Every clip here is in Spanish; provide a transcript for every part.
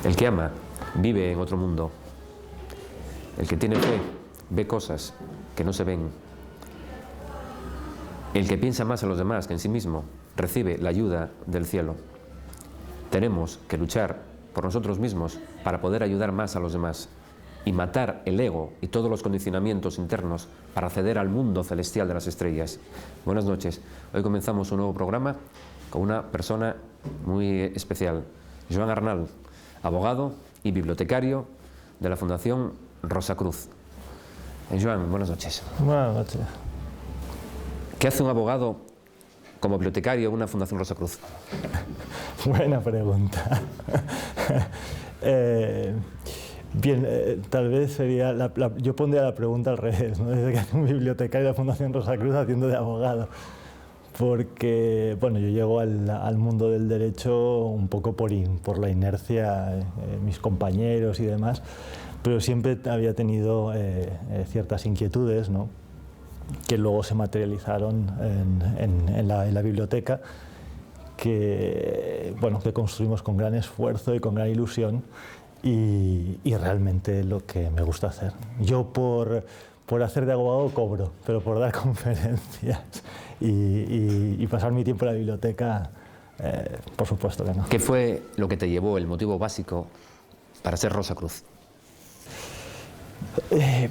El que ama vive en otro mundo. El que tiene fe ve cosas que no se ven. El que piensa más en los demás que en sí mismo recibe la ayuda del cielo. Tenemos que luchar por nosotros mismos para poder ayudar más a los demás y matar el ego y todos los condicionamientos internos para acceder al mundo celestial de las estrellas. Buenas noches. Hoy comenzamos un nuevo programa con una persona muy especial, Joan Arnal, abogado y bibliotecario de la Fundación Rosacruz. Joan, buenas noches. Buenas noches. ¿Qué hace un abogado como bibliotecario en una Fundación Rosacruz? Buena pregunta. Bien, tal vez sería, yo pondría la pregunta al revés, ¿no? Desde que hace un bibliotecario de la Fundación Rosacruz haciendo de abogado. Porque, bueno, yo llego al mundo del derecho un poco por la inercia, mis compañeros y demás, pero siempre había tenido ciertas inquietudes, ¿no?, que luego se materializaron en la biblioteca, que construimos con gran esfuerzo y con gran ilusión, y realmente lo que me gusta hacer. Yo por hacer de abogado cobro, pero por dar conferencias y pasar mi tiempo en la biblioteca, por supuesto que no. ¿Qué fue lo que te llevó, el motivo básico para ser Rosacruz?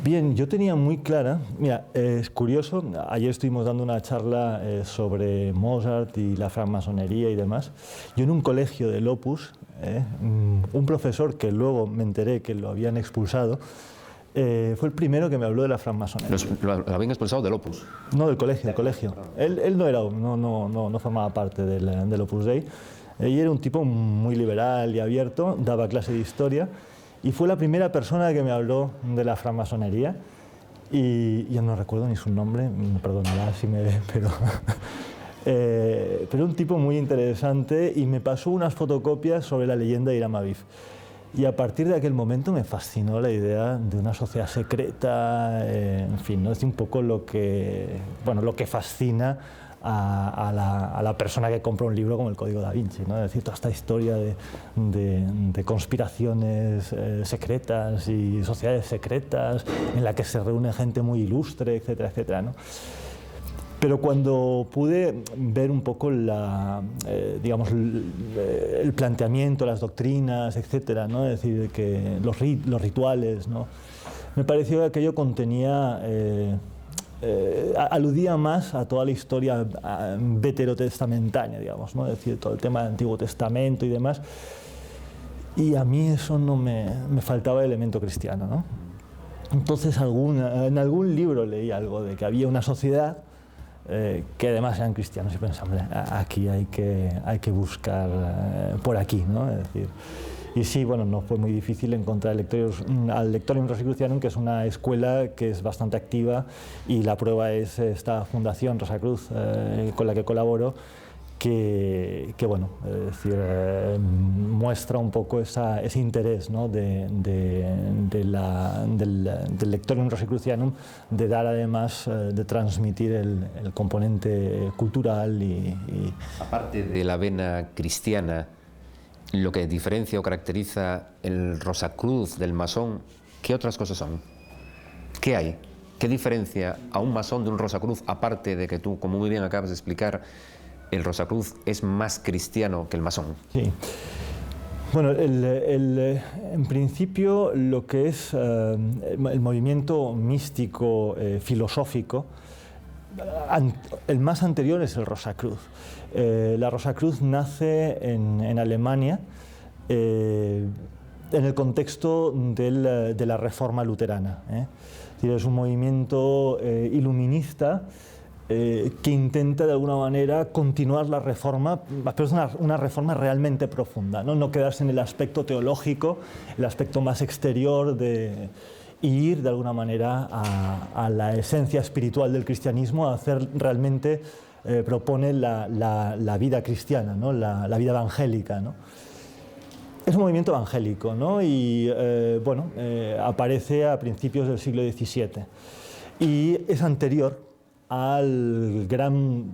Bien, yo tenía muy clara, mira, es curioso, ayer estuvimos dando una charla sobre Mozart y la francmasonería y demás. Yo en un colegio del Opus, un profesor que luego me enteré que lo habían expulsado, fue el primero que me habló de la francmasonería. ¿Lo habían expulsado del Opus? No, del colegio. Él no formaba parte del Opus Dei, y era un tipo muy liberal y abierto, daba clase de historia, y fue la primera persona que me habló de la francmasonería, y yo no recuerdo ni su nombre, me perdonará si me ve, pero un tipo muy interesante, y me pasó unas fotocopias sobre la leyenda de Hiram Abiff. Y a partir de aquel momento me fascinó la idea de una sociedad secreta, en fin, ¿no? Es un poco lo que fascina a la persona que compra un libro como el Código Da Vinci, ¿no? Es decir, toda esta historia de conspiraciones secretas y sociedades secretas en la que se reúne gente muy ilustre, etcétera, etcétera, ¿no? Pero cuando pude ver un poco el planteamiento, las doctrinas, etcétera, ¿no? Es decir, que los rituales, ¿no?, me pareció que aquello contenía, aludía más a toda la historia veterotestamentaria, digamos, ¿no? Es decir, todo el tema del Antiguo Testamento y demás. Y a mí eso no me faltaba el elemento cristiano, ¿no? Entonces en algún libro leí algo de que había una sociedad que además eran cristianos, y pensé, hombre, aquí hay que buscar por aquí, ¿no? Es decir, y sí, bueno, no fue muy difícil encontrar al Lectorium Rosicrucianum, que es una escuela que es bastante activa, y la prueba es esta Fundación Rosacruz con la que colaboro, que bueno, es decir, muestra un poco ese interés, ¿no?, del Lectorium Rosicrucianum, de dar, además, de transmitir el componente cultural y... Aparte de la vena cristiana, lo que diferencia o caracteriza el Rosacruz del masón, ¿qué otras cosas son? ¿Qué hay? ¿Qué diferencia a un masón de un Rosacruz, aparte de que tú, como muy bien acabas de explicar, el Rosacruz es más cristiano que el masón? Sí. Bueno, en principio lo que es el movimiento místico filosófico, el más anterior es el Rosacruz. La Rosacruz nace en Alemania en el contexto de la Reforma luterana. Es un movimiento iluminista que intenta de alguna manera continuar la reforma, pero es una reforma realmente profunda, no quedarse en el aspecto teológico, el aspecto más exterior, y ir de alguna manera a la esencia espiritual del cristianismo, a hacer realmente, propone la vida cristiana, ¿no?, la vida evangélica, ¿no? Es un movimiento evangélico, ¿no? Y aparece a principios del siglo XVII, y es anterior al gran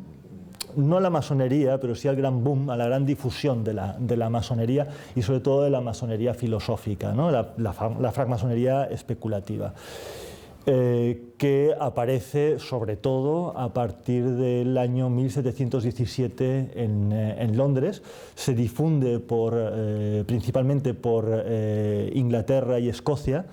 no a la masonería, pero sí al gran boom, a la gran difusión de la masonería y sobre todo de la masonería filosófica, ¿no? la francmasonería especulativa. Que aparece sobre todo a partir del año 1717 en Londres, se difunde principalmente por Inglaterra y Escocia,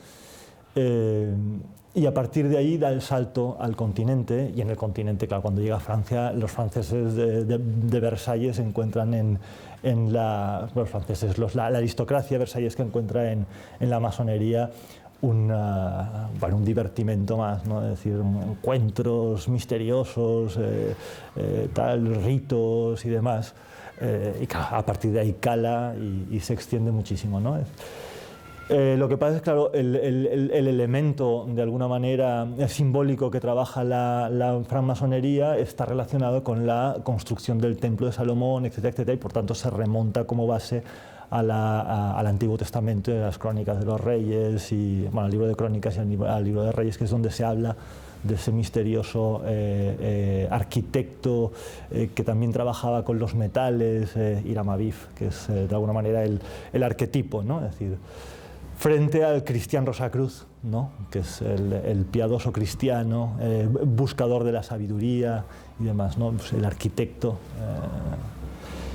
y a partir de ahí da el salto al continente, y en el continente, claro, cuando llega a Francia, los franceses de Versalles se encuentran la aristocracia de Versalles que encuentra en la masonería un divertimento más, ¿no? Es decir, encuentros misteriosos, ritos y demás, y claro, a partir de ahí cala y se extiende muchísimo, ¿no? Lo que pasa es, claro, el elemento de alguna manera simbólico que trabaja la francmasonería está relacionado con la construcción del Templo de Salomón, etcétera, etcétera, y por tanto se remonta como base al Antiguo Testamento, a las Crónicas de los Reyes, y bueno, al libro de Crónicas y al libro de Reyes, que es donde se habla de ese misterioso arquitecto que también trabajaba con los metales, Hiram Abiff, que es de alguna manera el arquetipo, ¿no? Es decir, frente al Cristián Rosacruz, ¿no? Que es el piadoso cristiano, buscador de la sabiduría y demás, ¿no? Pues el arquitecto.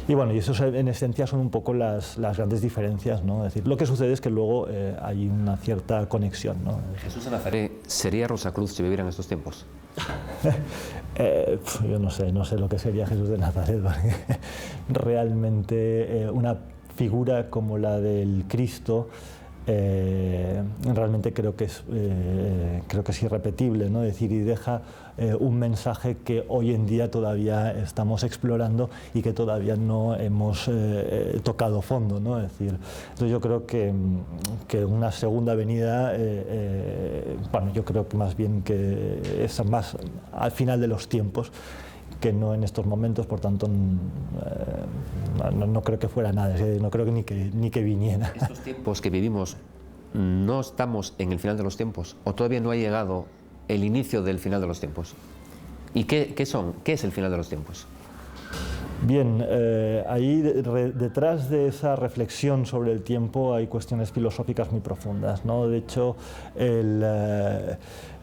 Y bueno, y eso en esencia son un poco las grandes diferencias, ¿no? Es decir, lo que sucede es que luego hay una cierta conexión, ¿no? ¿Jesús de Nazaret sería Rosacruz si viviera en estos tiempos? Yo no sé lo que sería Jesús de Nazaret, porque realmente una figura como la del Cristo realmente creo que es irrepetible, ¿no? Es decir, y deja un mensaje que hoy en día todavía estamos explorando y que todavía no hemos tocado fondo, ¿no? Es decir, entonces yo creo que una segunda venida, bueno, yo creo que más bien que es más al final de los tiempos, que no en estos momentos, por tanto no creo que fuera nada, no creo que ni que viniera. ¿Estos tiempos que vivimos no estamos en el final de los tiempos o todavía no ha llegado el inicio del final de los tiempos? ¿Y qué es el final de los tiempos? Bien, ahí detrás de esa reflexión sobre el tiempo hay cuestiones filosóficas muy profundas, ¿no? De hecho,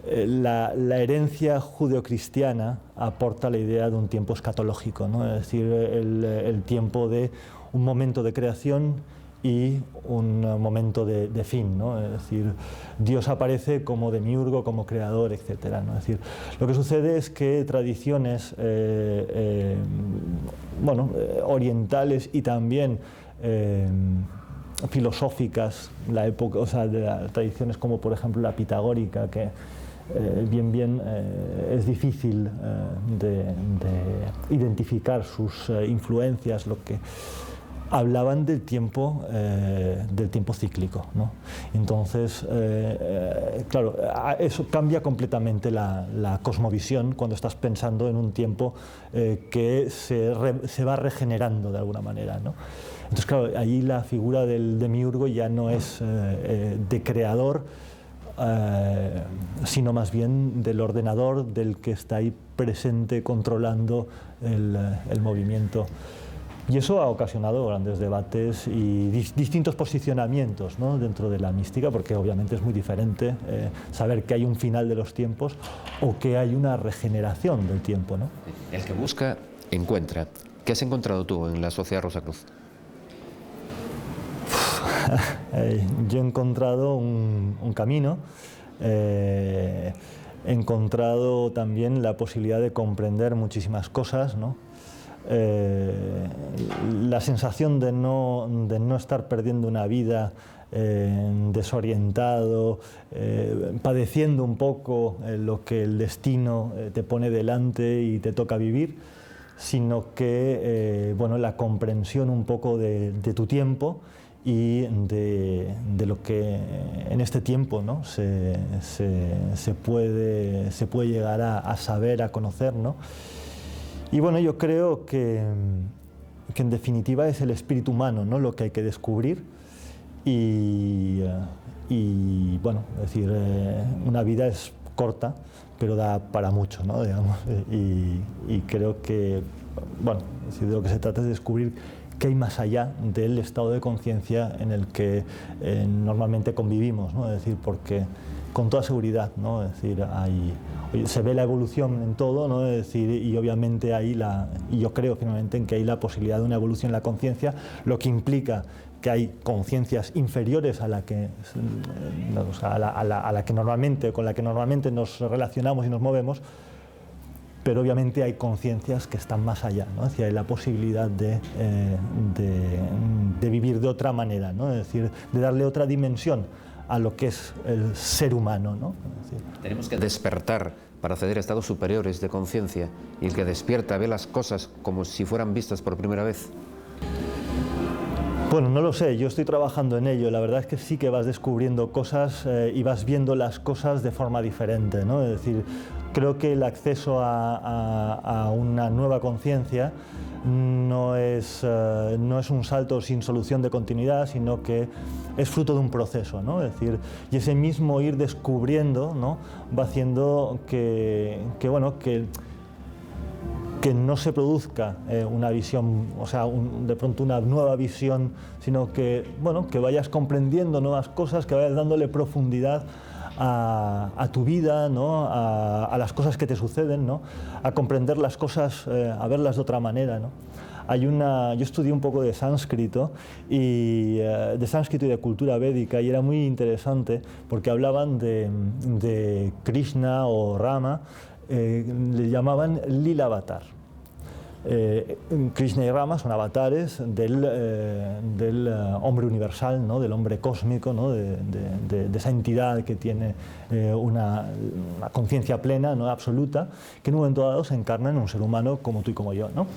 la herencia judeocristiana aporta la idea de un tiempo escatológico, ¿no? Es decir, el tiempo de un momento de creación y un momento de fin, ¿no? Es decir, Dios aparece como demiurgo, como creador, etcétera, ¿no? Es decir, lo que sucede es que tradiciones orientales y también filosóficas, la época, o sea, de las tradiciones como por ejemplo la pitagórica, que es difícil de identificar sus influencias, lo que hablaban del tiempo cíclico, ¿no? Entonces, claro, eso cambia completamente la cosmovisión cuando estás pensando en un tiempo que se va regenerando de alguna manera, ¿no? Entonces, claro, ahí la figura del demiurgo ya no es de creador, sino más bien del ordenador, del que está ahí presente controlando el movimiento. Y eso ha ocasionado grandes debates y distintos posicionamientos, ¿no? Dentro de la mística, porque obviamente es muy diferente saber que hay un final de los tiempos o que hay una regeneración del tiempo, ¿no? El que busca, encuentra. ¿Qué has encontrado tú en la Sociedad Rosacruz? Yo he encontrado un camino, he encontrado también la posibilidad de comprender muchísimas cosas, ¿no? La sensación de no estar perdiendo una vida desorientado, padeciendo un poco lo que el destino te pone delante y te toca vivir, sino que la comprensión un poco de tu tiempo y de lo que en este tiempo, ¿no? se puede llegar a saber, a conocer, ¿no? Y bueno, yo creo que en definitiva es el espíritu humano, ¿no? Lo que hay que descubrir y bueno, es decir, una vida es corta, pero da para mucho, ¿no? Digamos, y creo que bueno, es decir, de lo que se trata es de descubrir qué hay más allá del estado de conciencia en el que normalmente convivimos, ¿no? Es decir, porque con toda seguridad, ¿no? Es decir, se ve la evolución en todo, ¿no? Es decir, y obviamente y yo creo finalmente en que hay la posibilidad de una evolución en la conciencia, lo que implica que hay conciencias inferiores a la que, o sea, a la que normalmente, con la que normalmente nos relacionamos y nos movemos, pero obviamente hay conciencias que están más allá, ¿no? Es decir, hay la posibilidad de vivir de otra manera, ¿no? Es decir, de darle otra dimensión a lo que es el ser humano, ¿no? Es decir, tenemos que despertar para acceder a estados superiores de conciencia, y el que despierta ve las cosas como si fueran vistas por primera vez. Bueno, no lo sé, yo estoy trabajando en ello. La verdad es que sí que vas descubriendo cosas y vas viendo las cosas de forma diferente, ¿no? Es decir, creo que el acceso a una nueva conciencia no es un salto sin solución de continuidad, sino que es fruto de un proceso, ¿no? Es decir, y ese mismo ir descubriendo, ¿no? Va haciendo que no se produzca una visión, o sea, de pronto una nueva visión, sino que, bueno, que vayas comprendiendo nuevas cosas, que vayas dándole profundidad a tu vida, ¿no? A las cosas que te suceden, ¿no? A comprender las cosas, a verlas de otra manera, ¿no? Yo estudié un poco de sánscrito y de cultura védica, y era muy interesante porque hablaban de Krishna o Rama, le llamaban Lila Avatar. Krishna y Rama son avatares del hombre universal, ¿no? Del hombre cósmico, ¿no? de esa entidad que tiene una conciencia plena, ¿no? Absoluta, que en un momento dado se encarna en un ser humano como tú y como yo, ¿no?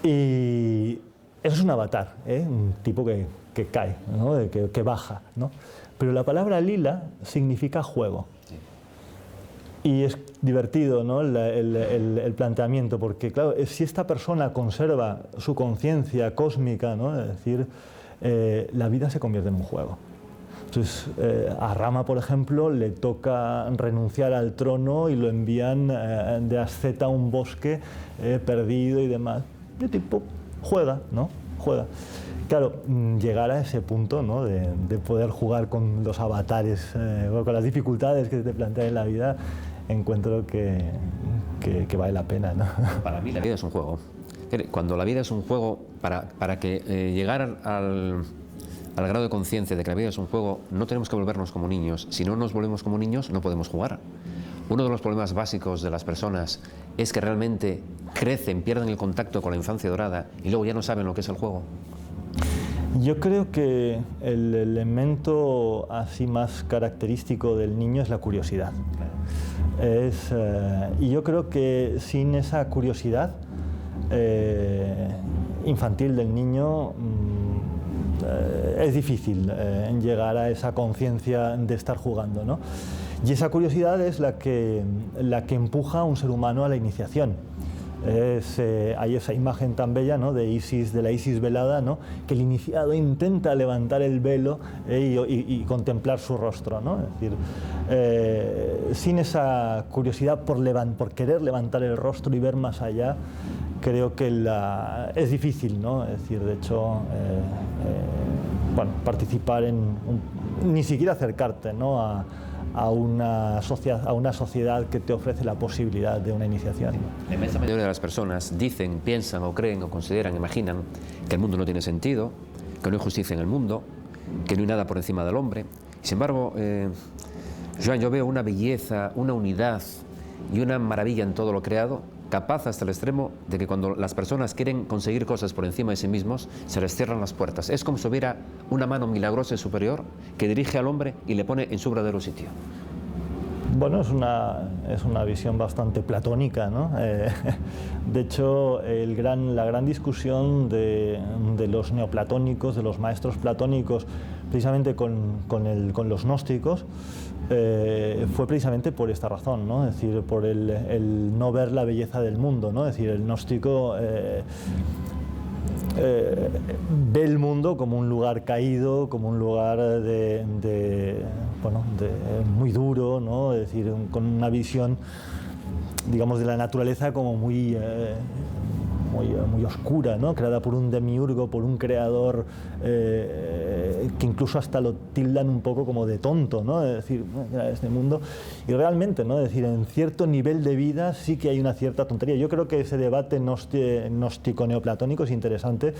Y eso es un avatar, un tipo que cae, ¿no? que baja, ¿no? Pero la palabra lila significa juego. Y es divertido, ¿no? el planteamiento, porque claro, si esta persona conserva su conciencia cósmica, ¿no? Es decir, la vida se convierte en un juego. Entonces, a Rama, por ejemplo, le toca renunciar al trono y lo envían de asceta a un bosque perdido y demás. De tipo, juega, ¿no? Juega. Claro, llegar a ese punto, ¿no? de poder jugar con los avatares, con las dificultades que te plantean en la vida, encuentro que vale la pena, ¿no? Para mí la vida es un juego. Cuando la vida es un juego, para que llegar al grado de conciencia de que la vida es un juego, no tenemos que volvernos como niños. Si no nos volvemos como niños, no podemos jugar. Uno de los problemas básicos de las personas es que realmente crecen, pierden el contacto con la infancia dorada y luego ya no saben lo que es el juego. Yo creo que el elemento así más característico del niño es la curiosidad. Y yo creo que sin esa curiosidad infantil del niño es difícil llegar a esa conciencia de estar jugando, ¿no? Y esa curiosidad es la que empuja a un ser humano a la iniciación. Hay esa imagen tan bella, ¿no? de la Isis velada, ¿no? que el iniciado intenta levantar el velo y contemplar su rostro, ¿no? Es decir, sin esa curiosidad por querer levantar el rostro y ver más allá, creo que es difícil, ¿no? Es decir, de hecho, participar ni siquiera acercarte, ¿no? a una sociedad que te ofrece la posibilidad de una iniciación. La inmensa mayoría de las personas dicen, piensan o creen o consideran, imaginan que el mundo no tiene sentido, que no hay justicia en el mundo, que no hay nada por encima del hombre. Sin embargo, Joan, yo veo una belleza, una unidad y una maravilla en todo lo creado, capaz hasta el extremo de que cuando las personas quieren conseguir cosas por encima de sí mismos, se les cierran las puertas. Es como si hubiera una mano milagrosa y superior que dirige al hombre y le pone en su verdadero sitio. Bueno, es una visión bastante platónica, ¿no? De hecho, la gran discusión de los neoplatónicos, de los maestros platónicos, precisamente con los gnósticos, fue precisamente por esta razón, ¿no? Es decir, por el no ver la belleza del mundo, ¿no? Es decir, el gnóstico ve el mundo como un lugar caído, como un lugar muy duro, ¿no? Es decir, con una visión, digamos, de la naturaleza como muy muy oscura, ¿no? Creada por un demiurgo, por un creador que incluso hasta lo tildan un poco como de tonto, ¿no? Es decir, este mundo. Y realmente, ¿no? Es decir, en cierto nivel de vida sí que hay una cierta tontería. Yo creo que ese debate gnóstico-neoplatónico es interesante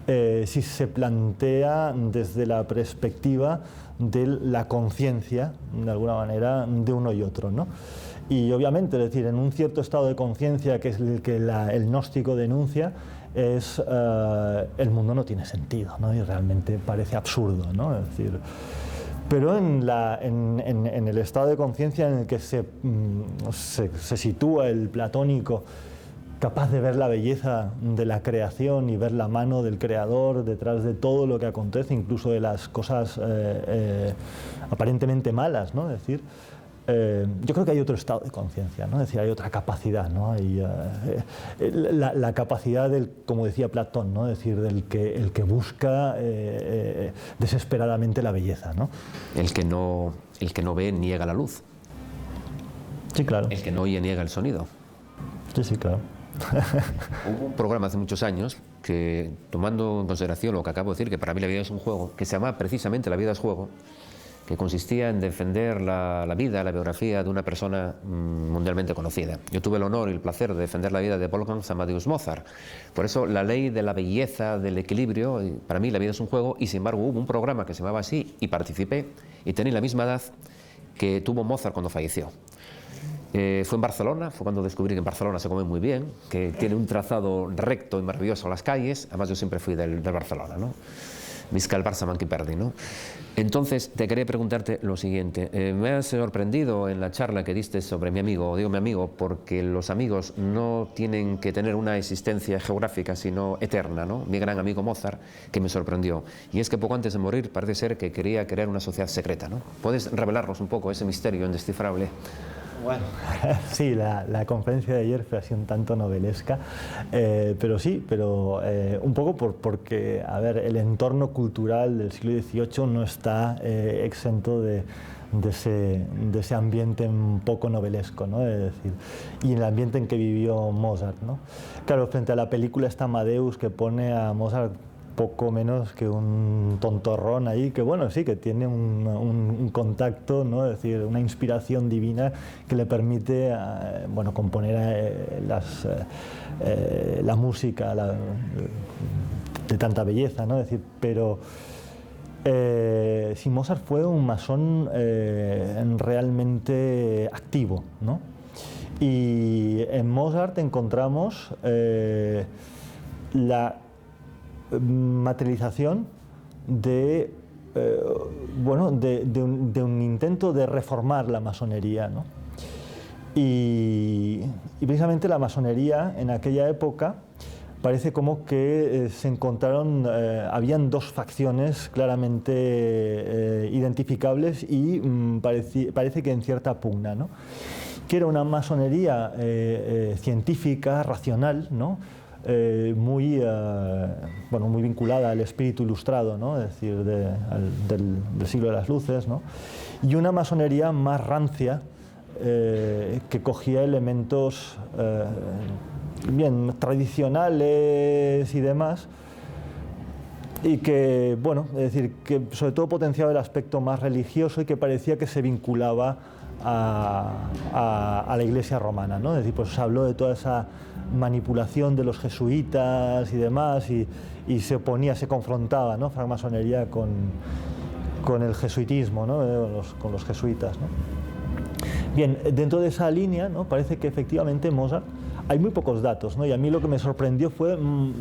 si se plantea desde la perspectiva de la conciencia, de alguna manera, de uno y otro, ¿no? Y obviamente, es decir, en un cierto estado de conciencia, que es el que el gnóstico denuncia, es el mundo no tiene sentido, ¿no? Y realmente parece absurdo, ¿no? Es decir, pero en el estado de conciencia en el que se sitúa el platónico, capaz de ver la belleza de la creación y ver la mano del creador detrás de todo lo que acontece, incluso de las cosas aparentemente malas, ¿no? Es decir, yo creo que hay otro estado de conciencia, ¿no? Es decir, hay otra capacidad, ¿no? Hay, la capacidad del, como decía Platón, ¿no? Es decir, el que busca desesperadamente la belleza, ¿no? El que no ve niega la luz. Sí, claro. El que no oye niega el sonido. Sí, sí, claro. Hubo un programa hace muchos años que, tomando en consideración lo que acabo de decir, que para mí la vida es un juego, que se llama precisamente La vida es juego, que consistía en defender la vida, la biografía de una persona mundialmente conocida. Yo tuve el honor y el placer de defender la vida de Wolfgang Amadeus Mozart. Por eso la ley de la belleza, del equilibrio, para mí la vida es un juego, y sin embargo hubo un programa que se llamaba así y participé y tenía la misma edad que tuvo Mozart cuando falleció. Fue en Barcelona, fue cuando descubrí que en Barcelona se come muy bien, que tiene un trazado recto y maravilloso las calles. Además yo siempre fui del Barcelona, ¿no? Visca el Barça, man qui perdi, ¿no? Entonces te quería preguntarte lo siguiente. Me has sorprendido en la charla que diste sobre mi amigo, digo mi amigo porque los amigos no tienen que tener una existencia geográfica sino eterna, ¿no? Mi gran amigo Mozart, que me sorprendió, y es que poco antes de morir parece ser que quería crear una sociedad secreta, ¿no? ¿Puedes revelarnos un poco ese misterio indescifrable? Bueno, sí, la conferencia de ayer fue así un tanto novelesca, pero sí, un poco porque, a ver, el entorno cultural del siglo XVIII no está exento de ese ambiente un poco novelesco, ¿no? Es decir, y el ambiente en que vivió Mozart, ¿no? Claro, frente a la película está Amadeus, que pone a Mozart poco menos que un tontorrón ahí, que bueno, sí, que tiene un contacto, ¿no? Es decir, una inspiración divina que le permite, bueno, componer la música de tanta belleza, ¿no? Es decir, pero si Mozart fue un masón realmente activo, ¿no? Y en Mozart encontramos la materialización de un intento de reformar la masonería, ¿no? Y precisamente la masonería en aquella época parece como que se encontraron, habían dos facciones claramente identificables y parece que en cierta pugna, ¿no? Que era una masonería científica, racional, ¿no? Muy vinculada al espíritu ilustrado, ¿no? Es decir, del siglo de las luces, ¿no? Y una masonería más rancia, que cogía elementos bien tradicionales y demás, y que, bueno, es decir, que sobre todo potenciaba el aspecto más religioso y que parecía que se vinculaba a la Iglesia romana, ¿no? Es decir, pues se habló de toda esa manipulación de los jesuitas y demás, y se oponía, se confrontaba, ¿no? Francmasonería con el jesuitismo, ¿no? Con los jesuitas, ¿no? Bien, dentro de esa línea, ¿no? Parece que efectivamente Mozart, hay muy pocos datos, ¿no? Y a mí lo que me sorprendió fue un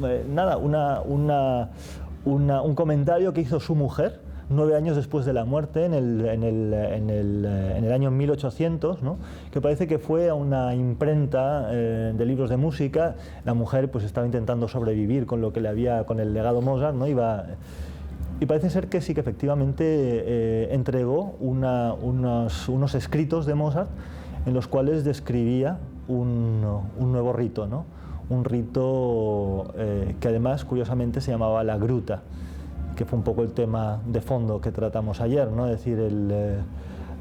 comentario que hizo su mujer 9 años después de la muerte, en el año 1800, ¿no? Que parece que fue a una imprenta de libros de música. La mujer pues estaba intentando sobrevivir con lo que le había, con el legado Mozart, ¿no? Y parece ser que sí, que efectivamente entregó unos escritos de Mozart en los cuales describía un nuevo rito, ¿no? Un rito que además, curiosamente, se llamaba la gruta, que fue un poco el tema de fondo que tratamos ayer, ¿no? Es decir,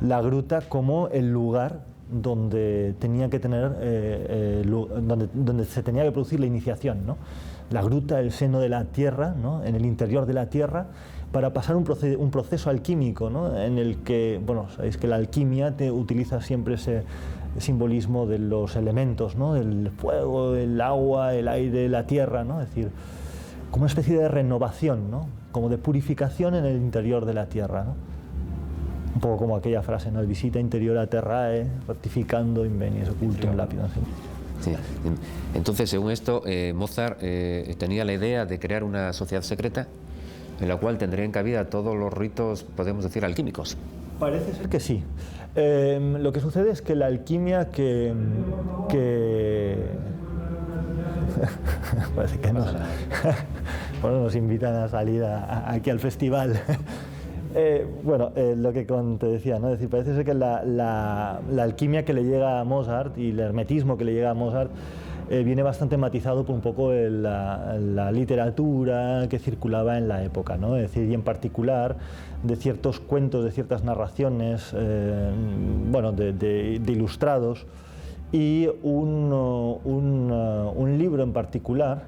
la gruta como el lugar donde tenía que tener, donde se tenía que producir la iniciación, ¿no? La gruta, el seno de la tierra, ¿no? En el interior de la tierra, para pasar un proceso alquímico, ¿no? En el que, bueno, sabéis que la alquimia utiliza siempre ese simbolismo de los elementos, ¿no? Del fuego, el agua, el aire, la tierra, ¿no? Es decir, como una especie de renovación, ¿no? Como de purificación en el interior de la tierra, ¿no? Un poco como aquella frase, ¿no? El visita interior a terrae, rectificando invenies occultum lapidum. Sí. Entonces, según esto, Mozart tenía la idea de crear una sociedad secreta en la cual tendrían cabida todos los ritos, podemos decir, alquímicos. Parece ser que sí. Lo que sucede es que la alquimia que parece que bueno, nos invitan a salir aquí al festival. Lo que te decía, ¿no? Es decir, parece ser que la alquimia que le llega a Mozart y el hermetismo que le llega a Mozart viene bastante matizado por un poco la literatura que circulaba en la época, ¿no? Es decir, y en particular de ciertos cuentos, de ciertas narraciones, de ilustrados, y un libro en particular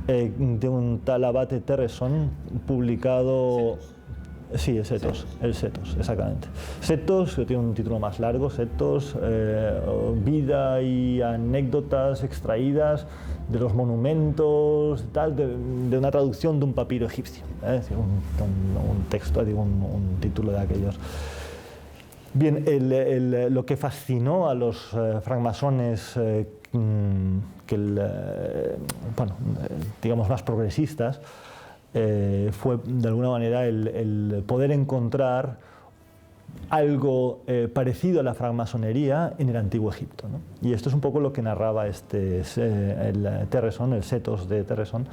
de un tal Abate Terresson, publicado... Sí, el Setos, exactamente. Setos, que tiene un título más largo, Setos, vida y anécdotas extraídas de los monumentos, tal, de una traducción de un papiro egipcio, es decir, un texto, digo, un título de aquellos. Bien, lo que fascinó a los francmasones, digamos, más progresistas, fue de alguna manera el poder encontrar algo parecido a la francmasonería en el antiguo Egipto, ¿no? Y esto es un poco lo que narraba el Terresson, el Setos de Terresson,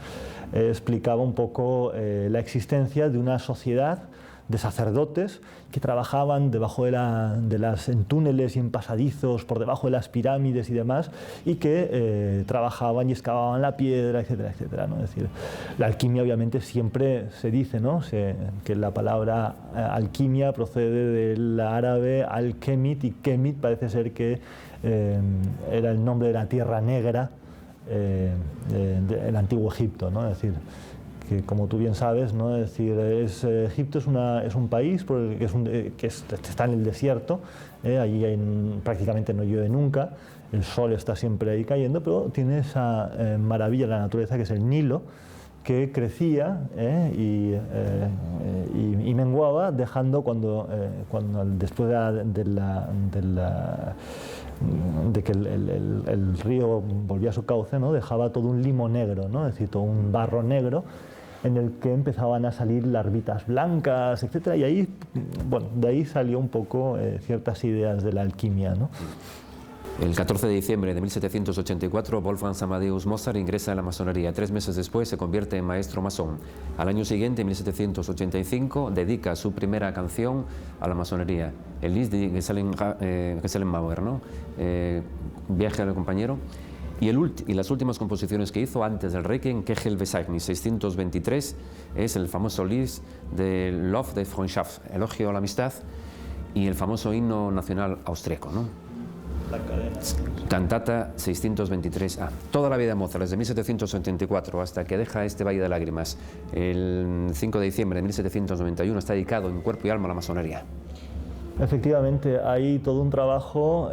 explicaba un poco la existencia de una sociedad de sacerdotes que trabajaban debajo en túneles y en pasadizos por debajo de las pirámides y demás, y que trabajaban y excavaban la piedra, etcétera, etcétera, ¿no? Es decir, la alquimia obviamente siempre se dice, ¿no? Que la palabra alquimia procede del árabe al-Kemit, y Kemit parece ser que era el nombre de la tierra negra del antiguo Egipto, ¿no? Es decir, que como tú bien sabes, ¿no? Es decir, Egipto es un país que está en el desierto, allí prácticamente no llueve nunca, el sol está siempre ahí cayendo, pero tiene esa maravilla de la naturaleza que es el Nilo, que crecía y menguaba, dejando después de que el río volvía a su cauce, ¿no? Dejaba todo un limo negro, ¿no? Es decir, todo un barro negro, en el que empezaban a salir larvitas blancas, etcétera, y ahí, de ahí salió un poco ciertas ideas de la alquimia, ¿no? El 14 de diciembre de 1784, Wolfgang Amadeus Mozart ingresa en la masonería. 3 meses después se convierte en maestro masón. Al año siguiente, en 1785, dedica su primera canción a la masonería, el Lied die Gesellenmauer, ¿no? Viaje al compañero. Y las últimas composiciones que hizo antes del Requiem, Kegel Bezeugnis 623, es el famoso Lied de Love de Freundschaft, elogio a la amistad, y el famoso himno nacional austriaco, ¿no? La cadena. Cantata 623A. Toda la vida de Mozart, desde 1784 hasta que deja este Valle de Lágrimas, el 5 de diciembre de 1791, está dedicado en cuerpo y alma a la masonería. Efectivamente, hay todo un trabajo,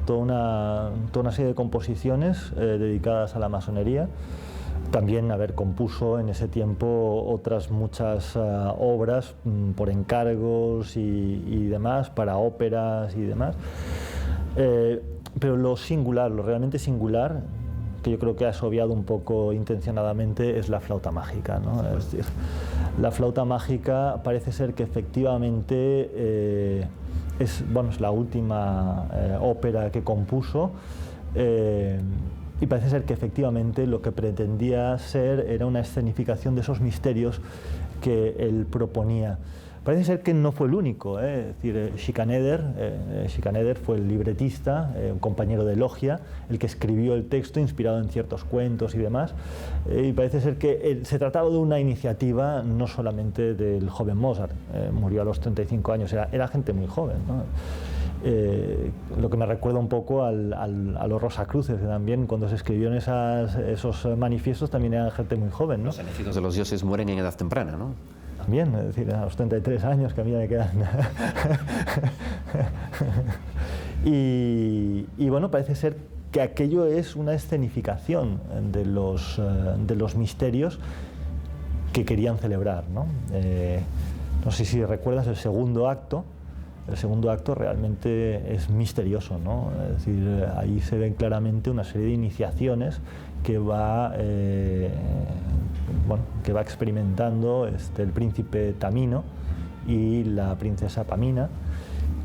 toda una serie de composiciones dedicadas a la masonería. También, compuso en ese tiempo otras muchas obras por encargos y demás, para óperas y demás. Pero lo realmente singular, que yo creo que has obviado un poco intencionadamente, es la flauta mágica, ¿no? Es decir, la flauta mágica parece ser que efectivamente es la última ópera que compuso, y parece ser que efectivamente lo que pretendía ser era una escenificación de esos misterios que él proponía. Parece ser que no fue el único, es decir, Schikaneder fue el libretista, un compañero de logia, el que escribió el texto inspirado en ciertos cuentos y demás, y parece ser que se trataba de una iniciativa no solamente del joven Mozart, murió a los 35 años, era gente muy joven, ¿no? Lo que me recuerda un poco a los Rosacruces, que también cuando se escribieron esos manifiestos también eran gente muy joven, ¿no? Los elegidos de los dioses mueren en edad temprana, ¿no? También, es decir, a los 33 años que a mí me quedan. y bueno, parece ser que aquello es una escenificación de los misterios que querían celebrar, ¿no? No sé si recuerdas el segundo acto. El segundo acto realmente es misterioso, ¿no? Es decir, ahí se ven claramente una serie de iniciaciones que va experimentando el príncipe Tamino y la princesa Pamina,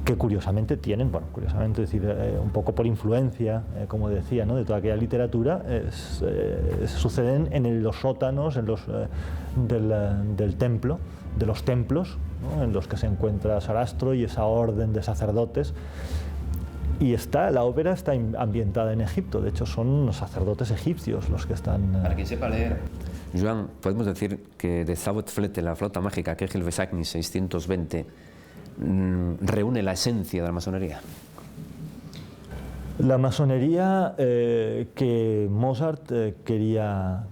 que curiosamente tienen, curiosamente, es decir, un poco por influencia, como decía, ¿no?, de toda aquella literatura, suceden en los sótanos del templo, de los templos, ¿no?, en los que se encuentra Sarastro y esa orden de sacerdotes. Y la ópera está ambientada en Egipto, de hecho son sacerdotes egipcios los que están... Para quien sepa leer. Joan, podemos decir que de Zauberflöte, la flauta mágica, que es el Vesagni 620, reúne la esencia de la masonería. La masonería que Mozart quería...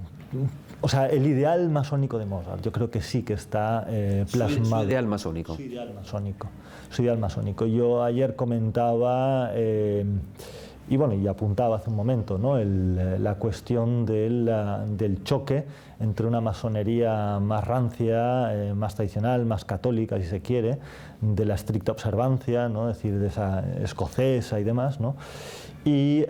O sea, el ideal masónico de Mozart, yo creo que sí que está plasmado. Su ideal masónico. Su ideal masónico. Su ideal masónico. Yo ayer comentaba, y apuntaba hace un momento, ¿no?, la cuestión del choque entre una masonería más rancia, más tradicional, más católica, si se quiere, de la estricta observancia, ¿no?, es decir, de esa escocesa y demás, ¿no?, y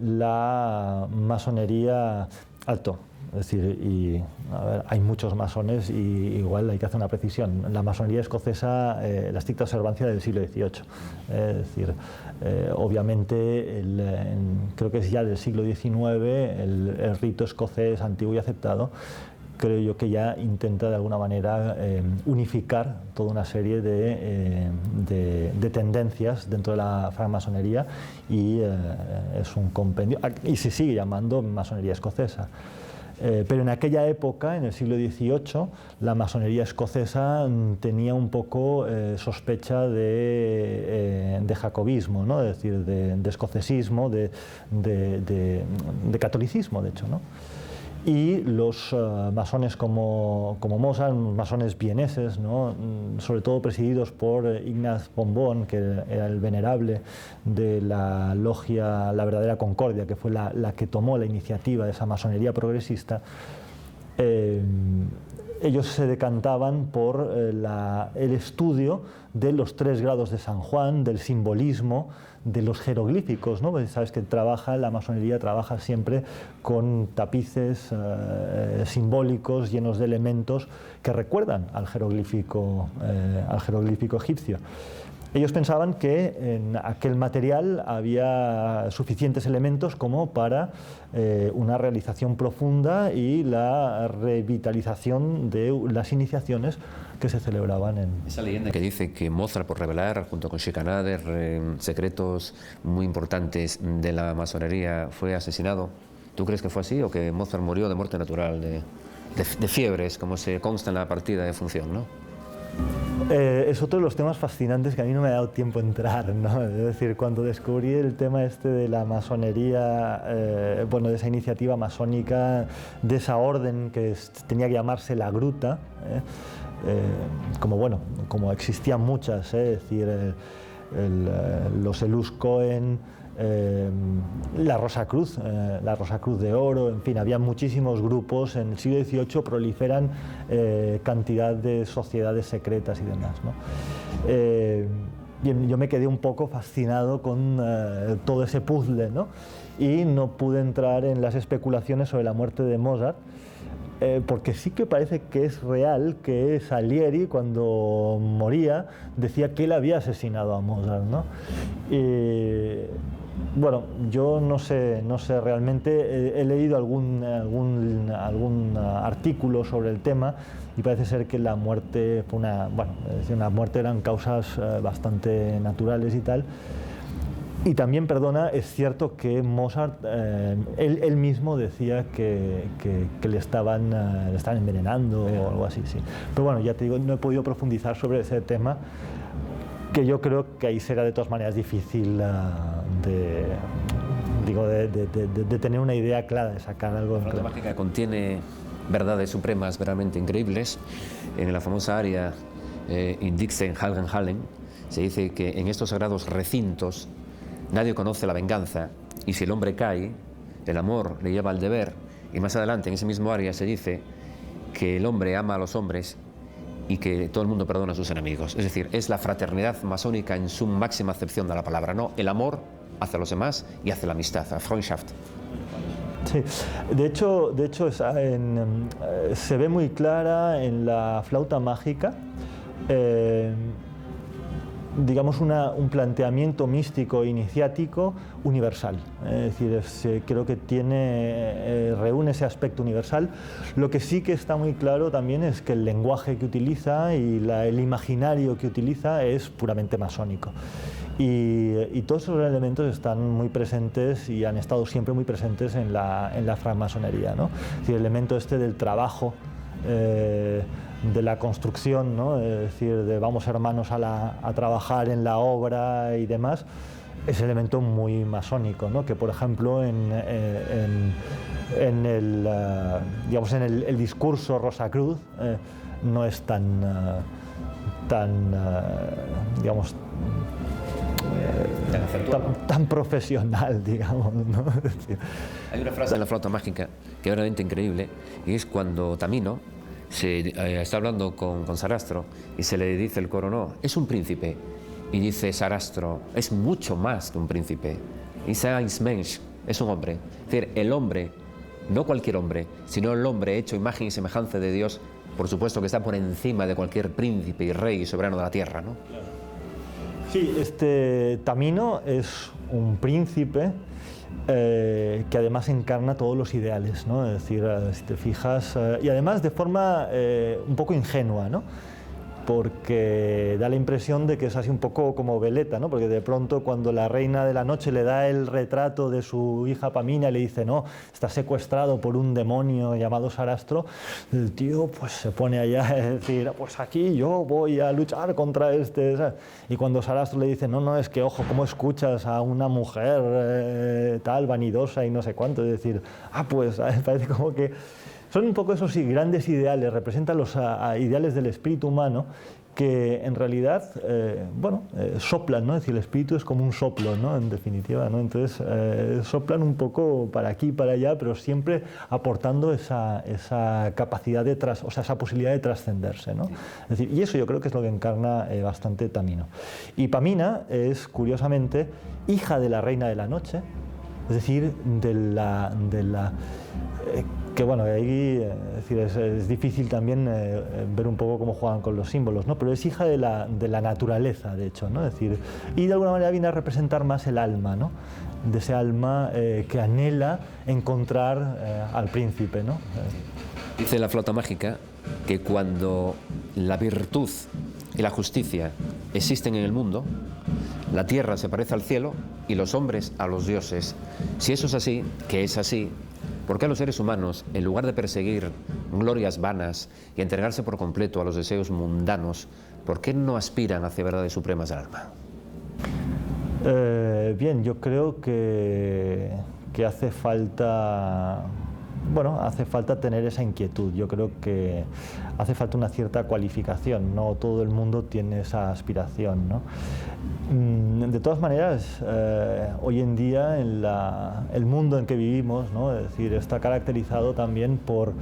la masonería alto. Es decir, hay muchos masones y igual hay que hacer una precisión. La masonería escocesa, la estricta observancia del siglo XVIII. Es decir, obviamente, creo que es ya del siglo XIX, el rito escocés antiguo y aceptado, creo yo que ya intenta de alguna manera unificar toda una serie de tendencias dentro de la francmasonería y es un compendio, y se sigue llamando masonería escocesa. Pero en aquella época, en el siglo XVIII, la masonería escocesa tenía un poco sospecha de jacobismo, ¿no?, es decir, de escocesismo, de catolicismo, de hecho, ¿no? Y los masones como Mozart, masones vieneses, ¿no?, sobre todo presididos por Ignaz Bombón, que era el venerable de la logia La Verdadera Concordia, que fue la que tomó la iniciativa de esa masonería progresista, ellos se decantaban por el estudio de los 3 grados de San Juan, del simbolismo, de los jeroglíficos, ¿no? Porque sabes que la masonería trabaja siempre con tapices simbólicos llenos de elementos que recuerdan al jeroglífico egipcio. Ellos pensaban que en aquel material había suficientes elementos como para una realización profunda y la revitalización de las iniciaciones que se celebraban en... Esa leyenda que dice que Mozart, por revelar, junto con Schikaneder, secretos muy importantes de la masonería, fue asesinado, ¿tú crees que fue así o que Mozart murió de muerte natural, de fiebres, como se consta en la partida de función, ¿no? Es otro de los temas fascinantes que a mí no me ha dado tiempo a entrar, ¿no? Es decir, cuando descubrí el tema este de la masonería, de esa iniciativa masónica, de esa orden que tenía que llamarse la Gruta, como existían muchas, es decir, los Elus Cohen, la Rosacruz de Oro, en fin, había muchísimos grupos. En el siglo XVIII proliferan cantidad de sociedades secretas y demás, ¿no? Bien, yo me quedé un poco fascinado con todo ese puzzle, ¿no? Y no pude entrar en las especulaciones sobre la muerte de Mozart, porque sí que parece que es real que Salieri, cuando moría, decía que él había asesinado a Mozart, ¿no? Bueno, yo no sé realmente, he leído algún artículo sobre el tema y parece ser que la muerte fue una muerte, eran causas bastante naturales y tal. Y también, es cierto que Mozart, él mismo decía que le estaban envenenando o algo así, sí. Pero bueno, ya te digo, no he podido profundizar sobre ese tema. que yo creo que ahí será de todas maneras difícil de tener una idea clara, de sacar algo. La flauta mágica contiene verdades supremas verdaderamente increíbles. En la famosa aria In Dixen Halgen Hallen se dice que en estos sagrados recintos nadie conoce la venganza, y si el hombre cae, el amor le lleva al deber. Y más adelante en ese mismo aria se dice que el hombre ama a los hombres y que todo el mundo perdona a sus enemigos. Es decir, es la fraternidad masónica en su máxima acepción de la palabra, ¿no? El amor hacia los demás y hacia la amistad, la Freundschaft. Sí, de hecho se ve muy clara en la flauta mágica, digamos un planteamiento místico iniciático universal. Es decir, creo que reúne ese aspecto universal. Lo que sí que está muy claro también es que el lenguaje que utiliza y el imaginario que utiliza es puramente masónico. Y todos esos elementos están muy presentes y han estado siempre muy presentes en la francmasonería, ¿no? Es decir, el elemento del trabajo, de la construcción, ¿no? Es decir, de vamos hermanos a trabajar en la obra y demás, es un elemento muy masónico, ¿no? Que por ejemplo en el discurso Rosacruz no es tan profesional, digamos, ¿no? Es decir, hay una frase en la flauta mágica que es realmente increíble, y es cuando Tamino está hablando con Sarastro y se le dice el coro, no, es un príncipe, y dice Sarastro, es mucho más que un príncipe, es un hombre. Es decir, el hombre, no cualquier hombre, sino el hombre hecho imagen y semejanza de Dios, por supuesto que está por encima de cualquier príncipe y rey y soberano de la tierra, ¿no? Sí, Tamino es un príncipe que además encarna todos los ideales, ¿no? Es decir, si te fijas, y además de forma un poco ingenua, ¿no? Porque da la impresión de que es así un poco como Veleta, ¿no? Porque de pronto cuando la reina de la noche le da el retrato de su hija Pamina y le dice, no, está secuestrado por un demonio llamado Sarastro, el tío pues se pone allá a decir, pues aquí yo voy a luchar contra ¿sabes? Y cuando Sarastro le dice, no, es que ojo, ¿cómo escuchas a una mujer tal, vanidosa y no sé cuánto? Es decir, pues parece como que son un poco esos grandes ideales, representan los ideales del espíritu humano que en realidad, soplan, ¿no? Es decir, el espíritu es como un soplo, ¿no? En definitiva, ¿no? Entonces, soplan un poco para aquí y para allá, pero siempre aportando esa capacidad esa posibilidad de trascenderse, ¿no? Es decir, y eso yo creo que es lo que encarna bastante Tamino. Y Pamina es, curiosamente, hija de la reina de la noche, es decir, que bueno, ahí es difícil también ver un poco cómo juegan con los símbolos, ¿no? Pero es hija de la naturaleza, de hecho, ¿no? Es decir, y de alguna manera viene a representar más el alma, ¿no? De ese alma que anhela encontrar al príncipe, ¿no? Dice la flauta mágica que cuando la virtud y la justicia existen en el mundo, la tierra se parece al cielo y los hombres a los dioses. Si eso es así, que es así, ¿por qué los seres humanos, en lugar de perseguir glorias vanas y entregarse por completo a los deseos mundanos, por qué no aspiran hacia verdades supremas del alma? Bien, yo creo que hace falta tener esa inquietud. Yo creo que hace falta una cierta cualificación. No todo el mundo tiene esa aspiración, ¿no? De todas maneras, hoy en día el mundo en que vivimos, ¿no? Es decir, está caracterizado también por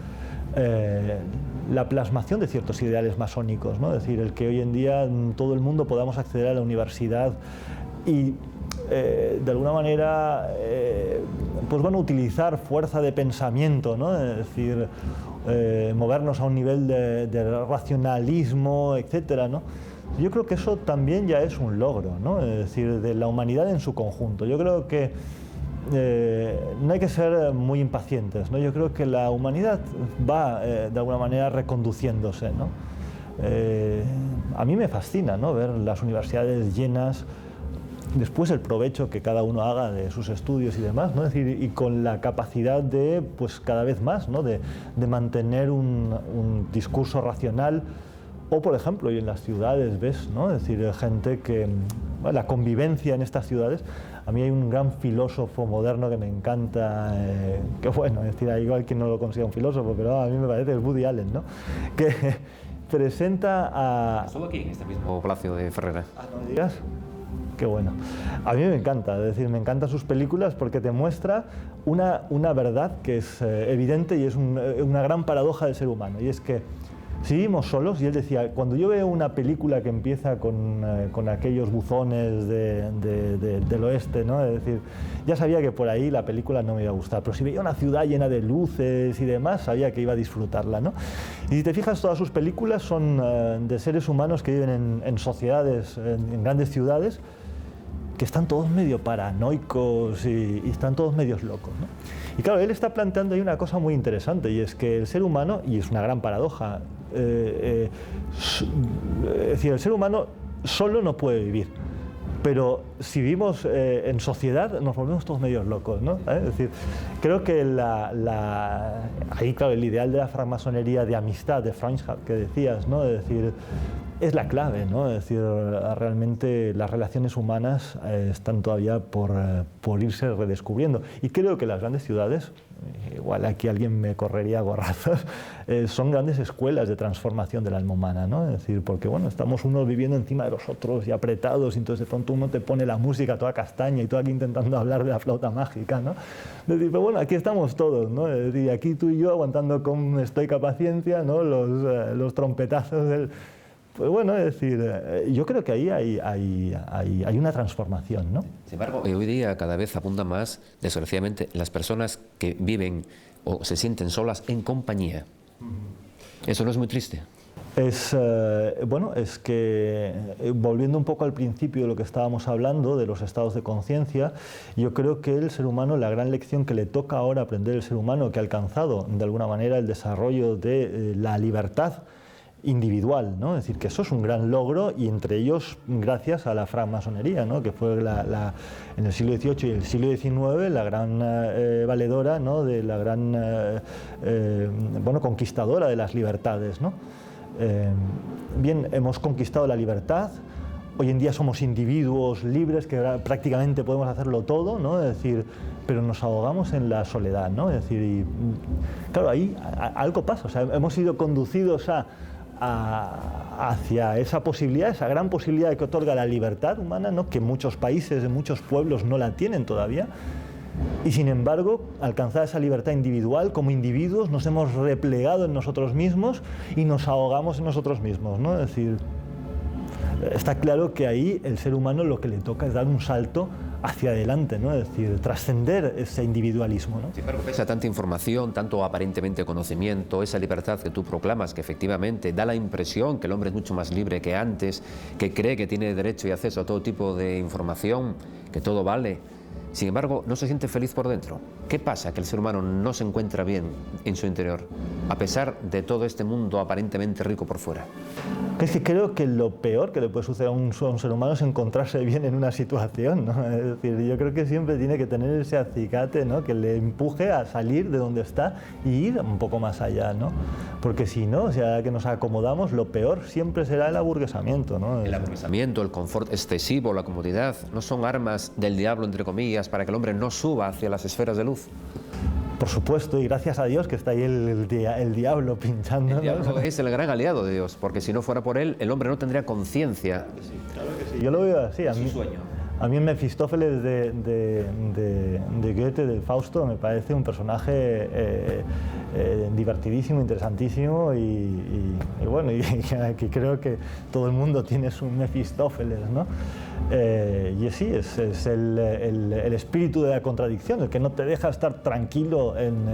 la plasmación de ciertos ideales masónicos, ¿no? Es decir, el que hoy en día todo el mundo podamos acceder a la universidad y de alguna manera utilizar fuerza de pensamiento, ¿no? Es decir, movernos a un nivel de racionalismo, etcétera, ¿no? Yo creo que eso también ya es un logro, ¿no? Es decir, de la humanidad en su conjunto. Yo creo que no hay que ser muy impacientes, ¿no? Yo creo que la humanidad va de alguna manera reconduciéndose, ¿no? A mí me fascina, ¿no? Ver las universidades llenas, después el provecho que cada uno haga de sus estudios y demás, ¿no? Es decir, y con la capacidad de, pues cada vez más, ¿no? de mantener un discurso racional O, por ejemplo, y en las ciudades ves, ¿no? Es decir, gente que, bueno, la convivencia en estas ciudades. A mí hay un gran filósofo moderno que me encanta, que bueno, es decir, igual que no lo considera un filósofo, pero a mí me parece, es Woody Allen, ¿no? Que presenta a... Estuvo aquí, en este mismo Palacio de Ferrera. Ah, no me digas. Qué bueno. A mí me encanta, es decir, me encantan sus películas porque te muestra una verdad que es evidente y es una gran paradoja del ser humano, y es que si vivimos solos, y él decía, cuando yo veo una película que empieza con aquellos buzones del oeste, ¿no? Es decir, ya sabía que por ahí la película no me iba a gustar, pero si veía una ciudad llena de luces y demás, sabía que iba a disfrutarla, ¿no? Y si te fijas, todas sus películas son de seres humanos que viven en sociedades, en grandes ciudades, que están todos medio paranoicos y están todos medios locos, ¿no? Y claro, él está planteando ahí una cosa muy interesante, y es que el ser humano, y es una gran paradoja, es decir, el ser humano solo no puede vivir, pero si vivimos en sociedad nos volvemos todos medios locos, ¿no? Es decir, creo que ahí, claro, el ideal de la francmasonería de amistad de Freundschaft que decías, ¿no? Es decir, es la clave, ¿no? Es decir, realmente las relaciones humanas están todavía por irse redescubriendo. Y creo que las grandes ciudades, igual aquí alguien me correría gorrazos, son grandes escuelas de transformación del alma humana, ¿no? Es decir, porque bueno, estamos unos viviendo encima de los otros y apretados, y entonces de pronto uno te pone la música toda castaña y tú aquí intentando hablar de la flauta mágica, ¿no? Es decir, pero bueno, aquí estamos todos, ¿no? Es decir, aquí tú y yo aguantando con estoica paciencia, ¿no? Los trompetazos del... Pues bueno, es decir, yo creo que ahí hay una transformación, ¿no? Sin embargo, hoy día cada vez abundan más, desgraciadamente, las personas que viven o se sienten solas en compañía. ¿Eso no es muy triste? Bueno, es que, volviendo un poco al principio de lo que estábamos hablando, de los estados de conciencia, yo creo que el ser humano, la gran lección que le toca ahora aprender el ser humano, que ha alcanzado de alguna manera el desarrollo de la libertad individual, ¿no? Es decir, que eso es un gran logro, y entre ellos gracias a la francmasonería, ¿no? Que fue en el siglo XVIII y el siglo XIX la gran valedora, ¿no? De la gran bueno, conquistadora de las libertades, ¿no? Bien, hemos conquistado la libertad. Hoy en día somos individuos libres que prácticamente podemos hacerlo todo, ¿no? Es decir, pero nos ahogamos en la soledad, ¿no? Es decir, y, claro, ahí algo pasa, o sea, hemos sido conducidos hacia esa posibilidad, esa gran posibilidad que otorga la libertad humana, ¿no? Que muchos países, en muchos pueblos no la tienen todavía, y sin embargo, alcanzar esa libertad individual, como individuos nos hemos replegado en nosotros mismos y nos ahogamos en nosotros mismos, ¿no? Es decir, está claro que ahí el ser humano lo que le toca es dar un salto hacia adelante, ¿no? Es decir, trascender ese individualismo, ¿no? Sí, pero pese a tanta información, tanto aparentemente conocimiento, esa libertad que tú proclamas, que efectivamente da la impresión que el hombre es mucho más libre que antes, que cree que tiene derecho y acceso a todo tipo de información, que todo vale. Sin embargo, no se siente feliz por dentro. ¿Qué pasa? Que el ser humano no se encuentra bien en su interior, a pesar de todo este mundo aparentemente rico por fuera. Es que creo que lo peor que le puede suceder a un ser humano es encontrarse bien en una situación, ¿no? Es decir, yo creo que siempre tiene que tener ese acicate, ¿no? Que le empuje a salir de donde está y ir un poco más allá, ¿no? Porque si no, o sea, que nos acomodamos, lo peor siempre será el aburguesamiento, ¿no? El aburguesamiento, el confort excesivo, la comodidad, no son armas del diablo, entre comillas, para que el hombre no suba hacia las esferas de luz. Por supuesto, y gracias a Dios que está ahí el diablo pinchando. El diablo es el gran aliado de Dios, porque si no fuera por él, el hombre no tendría conciencia. Claro que sí. Yo lo veo así. A mí Mefistófeles de Goethe, de Fausto, me parece un personaje divertidísimo, interesantísimo, y bueno, y que creo que todo el mundo tiene su Mefistófeles, ¿no? Y sí, es el espíritu de la contradicción, el que no te deja estar tranquilo en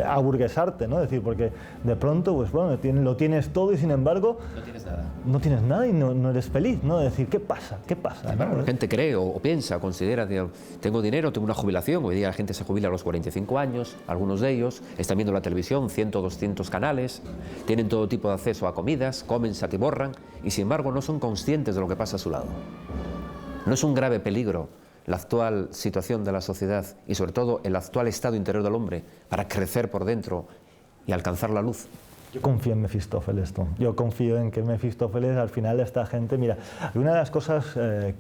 aburguesarte, ¿no? Es decir, porque de pronto, pues bueno, lo tienes todo y sin embargo No tienes nada. No tienes nada y no eres feliz, ¿no? Es decir, ¿qué pasa? ¿Qué pasa? La gente cree o piensa, considera, tengo dinero, tengo una jubilación. Hoy día la gente se jubila a los 45 años, algunos de ellos están viendo la televisión, 100 o 200 canales, tienen todo tipo de acceso a comidas, comen, se atiborran, y sin embargo no son conscientes de lo que pasa a su lado. ¿No es un grave peligro la actual situación de la sociedad y sobre todo el actual estado interior del hombre para crecer por dentro y alcanzar la luz? Yo confío en Mefistófeles, tú. Yo confío en que Mefistófeles, al final, esta gente... Mira, una de las cosas y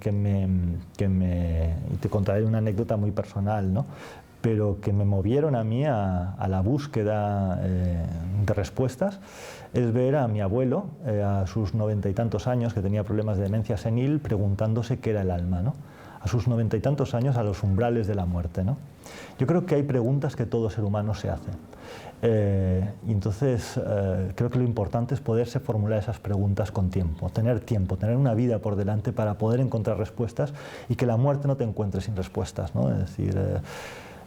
te contaré una anécdota muy personal, ¿no? Pero que me movieron a mí a la búsqueda de respuestas, es ver a mi abuelo, a sus 90 y tantos años, que tenía problemas de demencia senil, preguntándose qué era el alma, ¿no? A sus 90 y tantos años, a los umbrales de la muerte, ¿no? Yo creo que hay preguntas que todo ser humano se hace. Y entonces creo que lo importante es poderse formular esas preguntas con tiempo, tener una vida por delante para poder encontrar respuestas y que la muerte no te encuentre sin respuestas, ¿no? Es decir,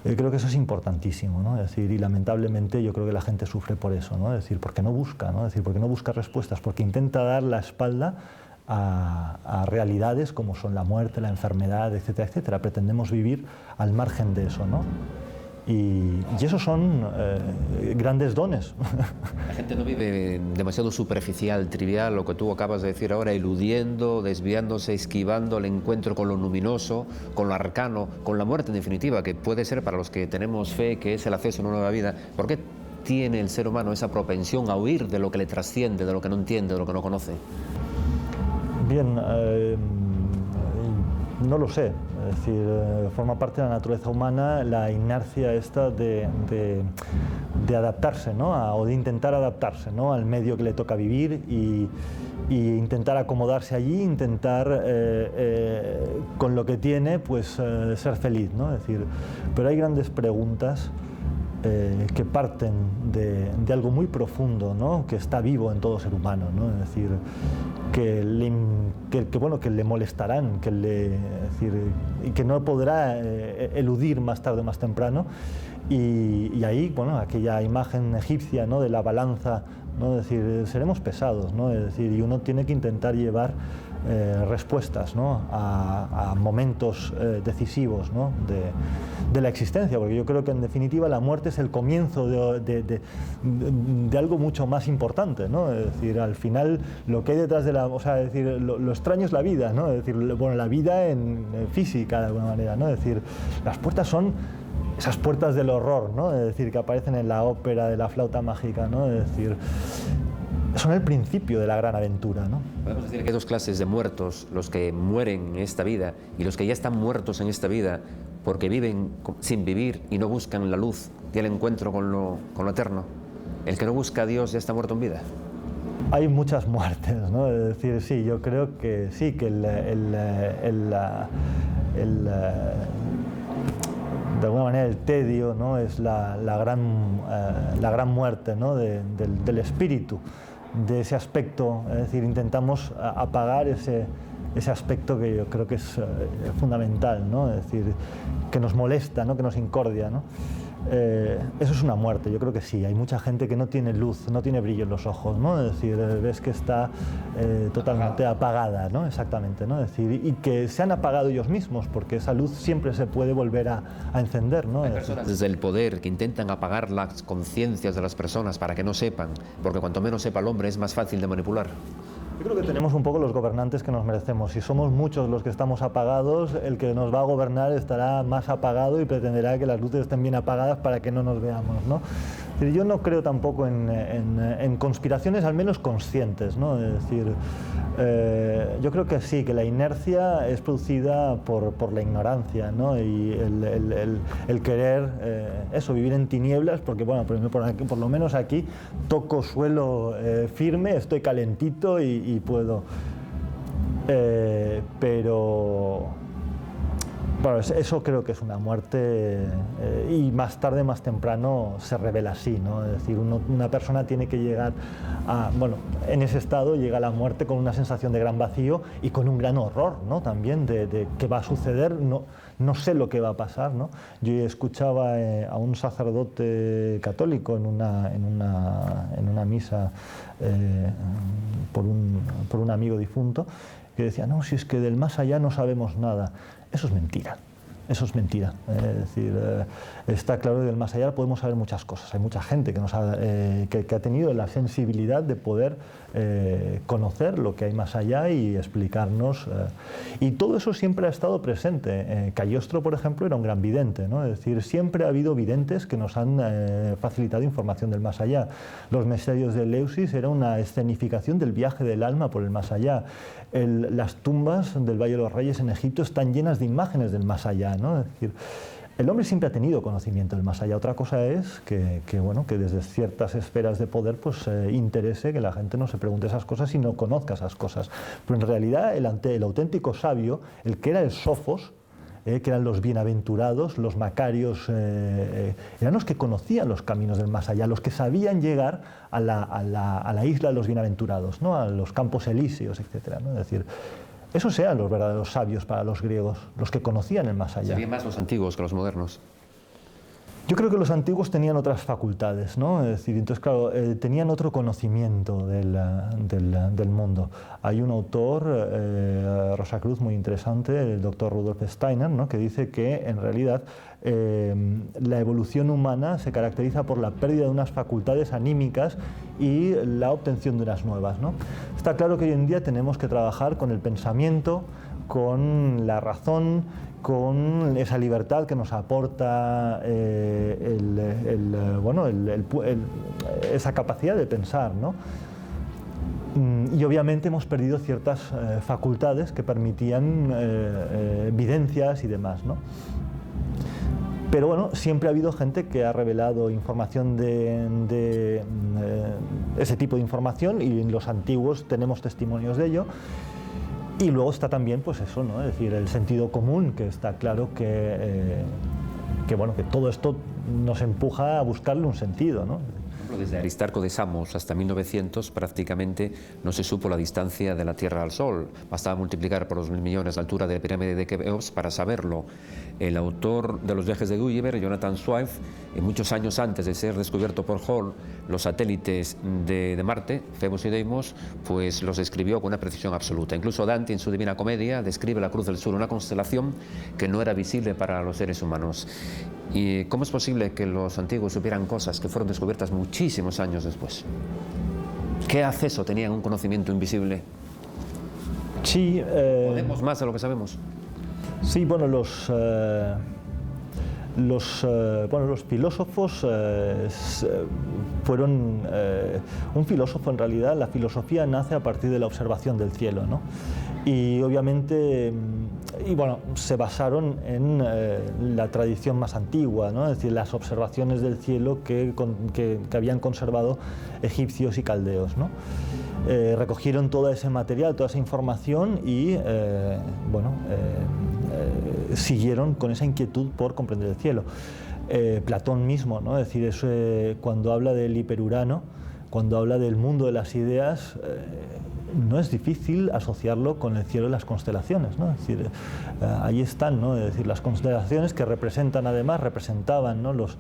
creo que eso es importantísimo, ¿no? Es decir, y lamentablemente yo creo que la gente sufre por eso, ¿no? Es decir, porque no busca, ¿no? Es decir, porque no busca respuestas, porque intenta dar la espalda a realidades como son la muerte, la enfermedad, etcétera, etcétera. Pretendemos vivir al margen de eso, ¿no? Y esos son grandes dones. La gente no vive demasiado superficial, trivial, lo que tú acabas de decir ahora, eludiendo, desviándose, esquivando el encuentro con lo luminoso, con lo arcano, con la muerte en definitiva, que puede ser para los que tenemos fe, que es el acceso a una nueva vida. ¿Por qué tiene el ser humano esa propensión a huir de lo que le trasciende, de lo que no entiende, de lo que no conoce? Bien, no lo sé. Es decir, forma parte de la naturaleza humana la inercia esta de adaptarse, ¿no? O de intentar adaptarse, ¿no? Al medio que le toca vivir y intentar acomodarse allí, intentar con lo que tiene pues ser feliz, ¿no? Es decir, pero hay grandes preguntas que parten de algo muy profundo, ¿no? Que está vivo en todo ser humano, ¿no? Es decir, que le molestarán, y que no podrá eludir más tarde o más temprano. Y ahí, bueno, aquella imagen egipcia, ¿no? De la balanza, ¿no? Es decir, seremos pesados, ¿no? Es decir, y uno tiene que intentar llevar respuestas, ¿no? a momentos decisivos, ¿no? de la existencia, porque yo creo que en definitiva la muerte es el comienzo de algo mucho más importante, ¿no? Es decir, al final lo que hay detrás de es decir, lo extraño es la vida, ¿no? Es decir, bueno, la vida en física de alguna manera, ¿no? Es decir, las puertas son esas puertas del horror, ¿no? Es decir, que aparecen en la ópera de la flauta mágica, ¿no? Es decir, son el principio de la gran aventura, ¿no? Podemos decir que hay dos clases de muertos, los que mueren en esta vida y los que ya están muertos en esta vida porque viven sin vivir y no buscan la luz y el encuentro con lo eterno. El que no busca a Dios ya está muerto en vida. Hay muchas muertes, ¿no? Es decir, sí, yo creo que sí, que de alguna manera el tedio, ¿no? Es la gran muerte, ¿no? del espíritu, de ese aspecto. Es decir, intentamos apagar ese aspecto que yo creo que es fundamental, ¿no? Es decir, que nos molesta, ¿no? Que nos incordia, ¿no? Eso es una muerte, yo creo que sí. Hay mucha gente que no tiene luz, no tiene brillo en los ojos, ¿no? Es decir, ves que está totalmente apagada, ¿no? Exactamente, ¿no? Es decir, y que se han apagado ellos mismos, porque esa luz siempre se puede volver a encender, ¿no? Hay personas desde el poder que intentan apagar las conciencias de las personas para que no sepan, porque cuanto menos sepa el hombre es más fácil de manipular. Yo creo que tenemos un poco los gobernantes que nos merecemos. Si somos muchos los que estamos apagados, el que nos va a gobernar estará más apagado y pretenderá que las luces estén bien apagadas para que no nos veamos, ¿no? Yo no creo tampoco en conspiraciones, al menos conscientes, ¿no? Es decir, yo creo que sí, que la inercia es producida por la ignorancia, ¿no? Y el querer, vivir en tinieblas, porque, bueno, por lo menos aquí toco suelo firme, estoy calentito y puedo... pero... Bueno, eso creo que es una muerte y más tarde, más temprano se revela así, ¿no? Es decir, una persona tiene que llegar a, bueno, en ese estado llega a la muerte con una sensación de gran vacío y con un gran horror, ¿no? También de qué va a suceder, no sé lo que va a pasar, ¿no? Yo escuchaba a un sacerdote católico en una misa por un amigo difunto que decía, no, si es que del más allá no sabemos nada. Eso es mentira. Eso es mentira. Es decir, está claro que del más allá podemos saber muchas cosas. Hay mucha gente que ha tenido la sensibilidad de poder conocer lo que hay más allá y explicarnos. Y todo eso siempre ha estado presente. Cagliostro, por ejemplo, era un gran vidente, ¿no? Es decir, siempre ha habido videntes que nos han facilitado información del más allá. Los misterios de Eleusis era una escenificación del viaje del alma por el más allá. Las tumbas del Valle de los Reyes en Egipto están llenas de imágenes del más allá, ¿no? Es decir, el hombre siempre ha tenido conocimiento del más allá. Otra cosa es que desde ciertas esferas de poder pues interese que la gente no se pregunte esas cosas y no conozca esas cosas. Pero en realidad el auténtico sabio, el que era el sofos, que eran los bienaventurados, los macarios, eran los que conocían los caminos del más allá, los que sabían llegar a la isla de los bienaventurados, ¿no? A los campos elíseos, etc., ¿no? Es decir, esos eran los verdaderos sabios para los griegos, los que conocían el más allá. ¿Serían más los antiguos que los modernos? Yo creo que los antiguos tenían otras facultades, ¿no? Es decir, entonces, claro, tenían otro conocimiento del mundo. Hay un autor, Rosacruz, muy interesante, el doctor Rudolf Steiner, ¿no? Que dice que en realidad la evolución humana se caracteriza por la pérdida de unas facultades anímicas y la obtención de unas nuevas, ¿no? Está claro que hoy en día tenemos que trabajar con el pensamiento, con la razón, con esa libertad que nos aporta esa capacidad de pensar, ¿no? Y obviamente hemos perdido ciertas facultades que permitían evidencias y demás, ¿no? Pero bueno, siempre ha habido gente que ha revelado información de ese tipo de información, y en los antiguos tenemos testimonios de ello. Y luego está también, pues eso, ¿no? Es decir, el sentido común, que está claro que todo esto nos empuja a buscarle un sentido, ¿no? Desde Aristarco de Samos hasta 1900 prácticamente no se supo la distancia de la Tierra al Sol. Bastaba multiplicar por 2.000 millones la altura de la pirámide de Keops para saberlo. El autor de los viajes de Gulliver, Jonathan Swift, muchos años antes de ser descubierto por Hall, los satélites de Marte, Phobos y Deimos, pues los describió con una precisión absoluta. Incluso Dante, en su Divina Comedia, describe la Cruz del Sur, una constelación que no era visible para los seres humanos. ¿Y cómo es posible que los antiguos supieran cosas que fueron descubiertas muchísimos años después? ¿Qué acceso tenían a un conocimiento invisible? Sí. ¿Podemos más de lo que sabemos? Sí, bueno, los filósofos fueron... un filósofo, en realidad, la filosofía nace a partir de la observación del cielo, ¿no? Y obviamente, se basaron en la tradición más antigua, ¿no? Es decir, las observaciones del cielo que habían conservado egipcios y caldeos, ¿no? Recogieron todo ese material, toda esa información y siguieron con esa inquietud por comprender el cielo. Platón mismo, ¿no? Es decir, cuando habla del hiperurano, cuando habla del mundo de las ideas, no es difícil asociarlo con el cielo y las constelaciones, ¿no? Es decir, ahí están, ¿no? Es decir, las constelaciones que representaban, ¿no? Los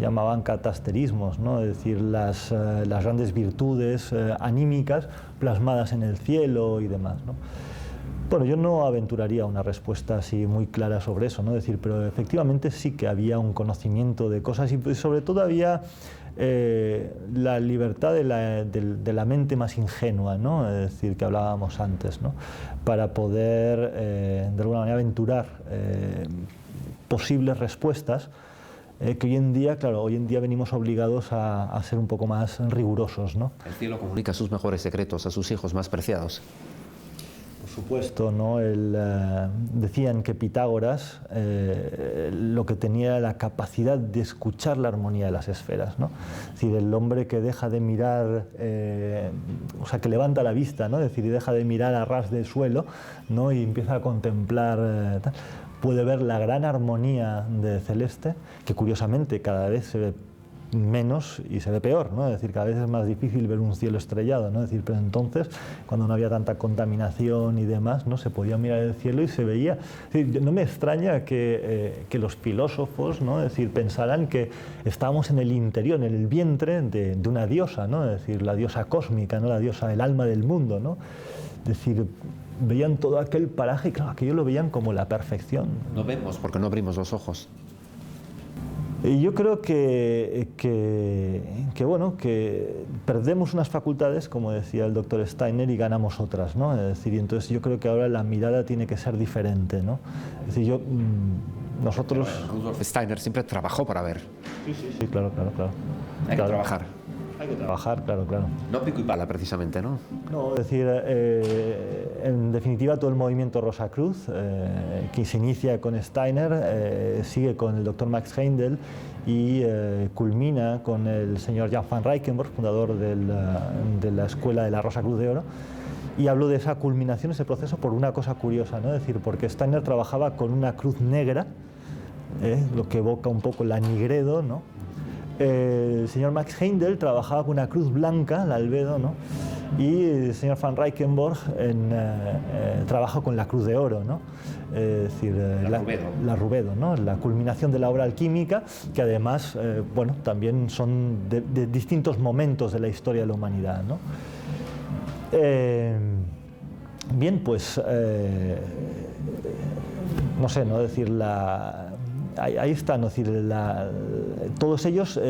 llamaban catasterismos, ¿no? Es decir, las grandes virtudes anímicas plasmadas en el cielo y demás, ¿no? Bueno, yo no aventuraría una respuesta así muy clara sobre eso, ¿no? Es decir, pero efectivamente sí que había un conocimiento de cosas y sobre todo había la libertad de la mente más ingenua, ¿no? Es decir, que hablábamos antes, ¿no? Para poder, de alguna manera, aventurar posibles respuestas que hoy en día venimos obligados a ser un poco más rigurosos, ¿no? El cielo comunica sus mejores secretos a sus hijos más preciados. Por supuesto, ¿no? Decían que Pitágoras lo que tenía era la capacidad de escuchar la armonía de las esferas, ¿no? Es decir, el hombre que deja de mirar, que levanta la vista, ¿no? Es decir, y deja de mirar a ras del suelo, ¿no? Y empieza a contemplar, puede ver la gran armonía de celeste, que curiosamente cada vez se ve menos y se ve peor, ¿no? Es decir, cada vez es más difícil ver un cielo estrellado, ¿no? Es decir, pero entonces, cuando no había tanta contaminación y demás, ¿no? Se podía mirar el cielo y se veía. Es decir, no me extraña que los filósofos, ¿no? Es decir, pensaran que estábamos en el interior, en el vientre de una diosa, ¿no? Es decir, la diosa cósmica, ¿no? La diosa, el alma del mundo, ¿no? Es decir, veían todo aquel paraje y claro, aquello lo veían como la perfección. No vemos porque no abrimos los ojos. Y yo creo que bueno, que perdemos unas facultades, como decía el doctor Steiner, y ganamos otras, ¿no? Es decir, entonces yo creo que ahora la mirada tiene que ser diferente, ¿no? Es decir, nosotros... Rudolf Steiner siempre trabajó para ver. Sí, claro. Hay que trabajar. Hay que trabajar, claro. No pico y pala, precisamente, ¿no? No, es decir, en definitiva todo el movimiento Rosacruz, que se inicia con Steiner, sigue con el doctor Max Heindel y culmina con el señor Jan van Reichenborch, fundador de la Escuela de la Rosacruz de Oro. Y hablo de esa culminación, ese proceso, por una cosa curiosa, ¿no? Es decir, porque Steiner trabajaba con una cruz negra, lo que evoca un poco la Nigredo, ¿no? El señor Max Heindel trabajaba con una cruz blanca, la Albedo, ¿no? Y el señor van Reichenborch trabaja con la cruz de oro, ¿no? Es decir, la Rubedo, ¿no? La culminación de la obra alquímica, que además, bueno, también son de distintos momentos de la historia de la humanidad, ¿no? Bien, pues, no sé, ¿no? Es decir, ahí está, ¿no? Es decir, todos ellos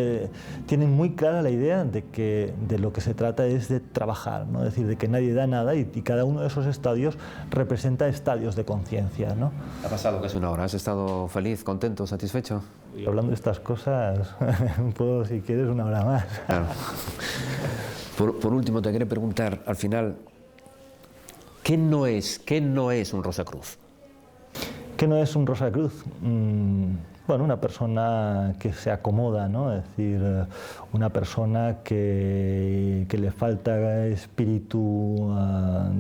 tienen muy clara la idea de lo que se trata es de trabajar, ¿no? Es decir, de que nadie da nada y cada uno de esos estadios representa estadios de conciencia, ¿no? Ha pasado casi una hora. ¿Has estado feliz, contento, satisfecho? Y hablando de estas cosas, puedo, si quieres, una hora más. Claro. Por último, te quería preguntar, al final, ¿qué no es un Rosacruz? ¿Qué no es un Rosacruz? Bueno, una persona que se acomoda, ¿no? Es decir, una persona que le falta espíritu,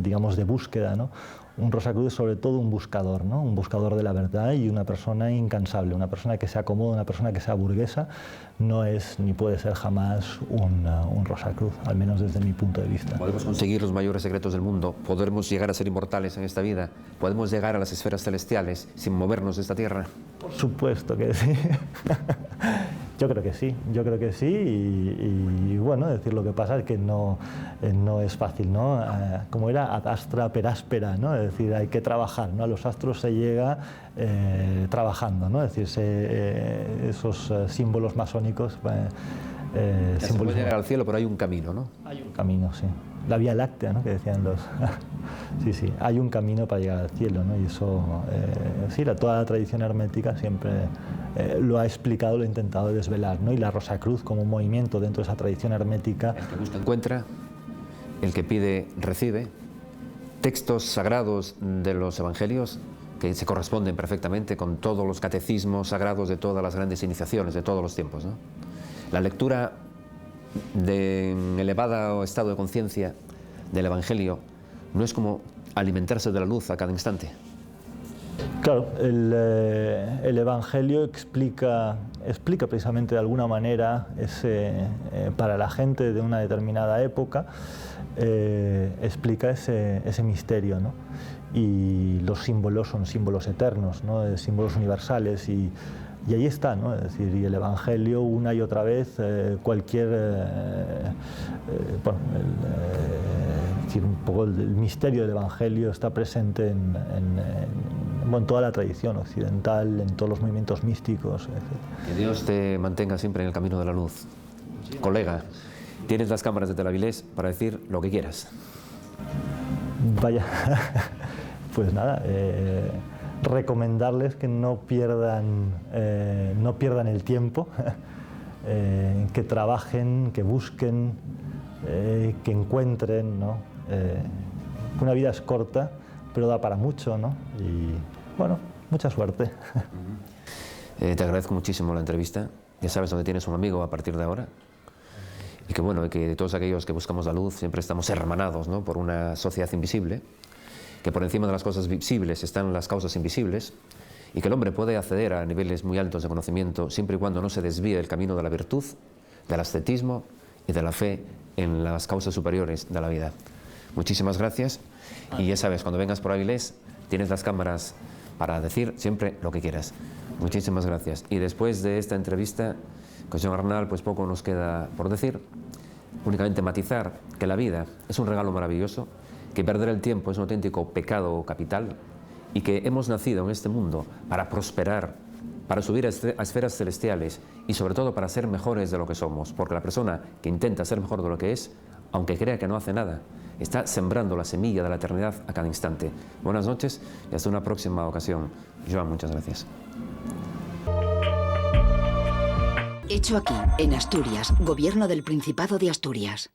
digamos, de búsqueda, ¿no? Un Rosacruz es sobre todo un buscador, ¿no? Un buscador de la verdad y una persona incansable, una persona que se acomoda, una persona que sea burguesa, no es ni puede ser jamás un Rosacruz, al menos desde mi punto de vista. Podemos conseguir los mayores secretos del mundo, podemos llegar a ser inmortales en esta vida, podemos llegar a las esferas celestiales sin movernos de esta tierra. Por supuesto que sí. Yo creo que sí y bueno, es decir, lo que pasa es que no es fácil, ¿no? Como era ad astra per aspera, ¿no? Es decir, hay que trabajar, ¿no? A los astros se llega trabajando, ¿no? Es decir, esos símbolos masónicos... se puede llegar al cielo, pero hay un camino, ¿no? Hay un camino, sí. La Vía Láctea, ¿no? Que decían los... sí, hay un camino para llegar al cielo, ¿no? Y eso, sí, toda la tradición hermética siempre lo ha explicado, lo ha intentado desvelar, ¿no? Y la Rosacruz como un movimiento dentro de esa tradición hermética... El que busca encuentra, el que pide recibe, textos sagrados de los evangelios que se corresponden perfectamente con todos los catecismos sagrados de todas las grandes iniciaciones de todos los tiempos, ¿no? La lectura de elevado estado de conciencia del Evangelio no es como alimentarse de la luz a cada instante. Claro, el Evangelio explica precisamente de alguna manera para la gente de una determinada época, explica ese misterio, ¿no? Y los símbolos son símbolos eternos, ¿no? Símbolos universales y ahí está, ¿no? Es decir, y el Evangelio una y otra vez, cualquier, un poco el misterio del Evangelio está presente en toda la tradición occidental, en todos los movimientos místicos, etc. Que Dios te mantenga siempre en el camino de la luz. Sí. Colega, tienes las cámaras de Tel Avilés para decir lo que quieras. Vaya, pues nada, recomendarles que no pierdan el tiempo, que trabajen, que busquen, que encuentren, ¿no? Una vida es corta, pero da para mucho, ¿no? Y bueno, mucha suerte. Te agradezco muchísimo la entrevista. Ya sabes dónde tienes un amigo a partir de ahora. Y que bueno, que todos aquellos que buscamos la luz siempre estamos hermanados, ¿no? Por una sociedad invisible, que por encima de las cosas visibles están las causas invisibles y que el hombre puede acceder a niveles muy altos de conocimiento siempre y cuando no se desvíe del camino de la virtud, del ascetismo y de la fe en las causas superiores de la vida. Muchísimas gracias y ya sabes, cuando vengas por Avilés tienes las cámaras para decir siempre lo que quieras. Muchísimas gracias. Y después de esta entrevista con Joan Arnal, pues poco nos queda por decir, únicamente matizar que la vida es un regalo maravilloso que perder el tiempo es un auténtico pecado capital y que hemos nacido en este mundo para prosperar, para subir a esferas celestiales y sobre todo para ser mejores de lo que somos, porque la persona que intenta ser mejor de lo que es, aunque crea que no hace nada, está sembrando la semilla de la eternidad a cada instante. Buenas noches y hasta una próxima ocasión. Joan, muchas gracias. Hecho aquí, en Asturias, Gobierno del Principado de Asturias.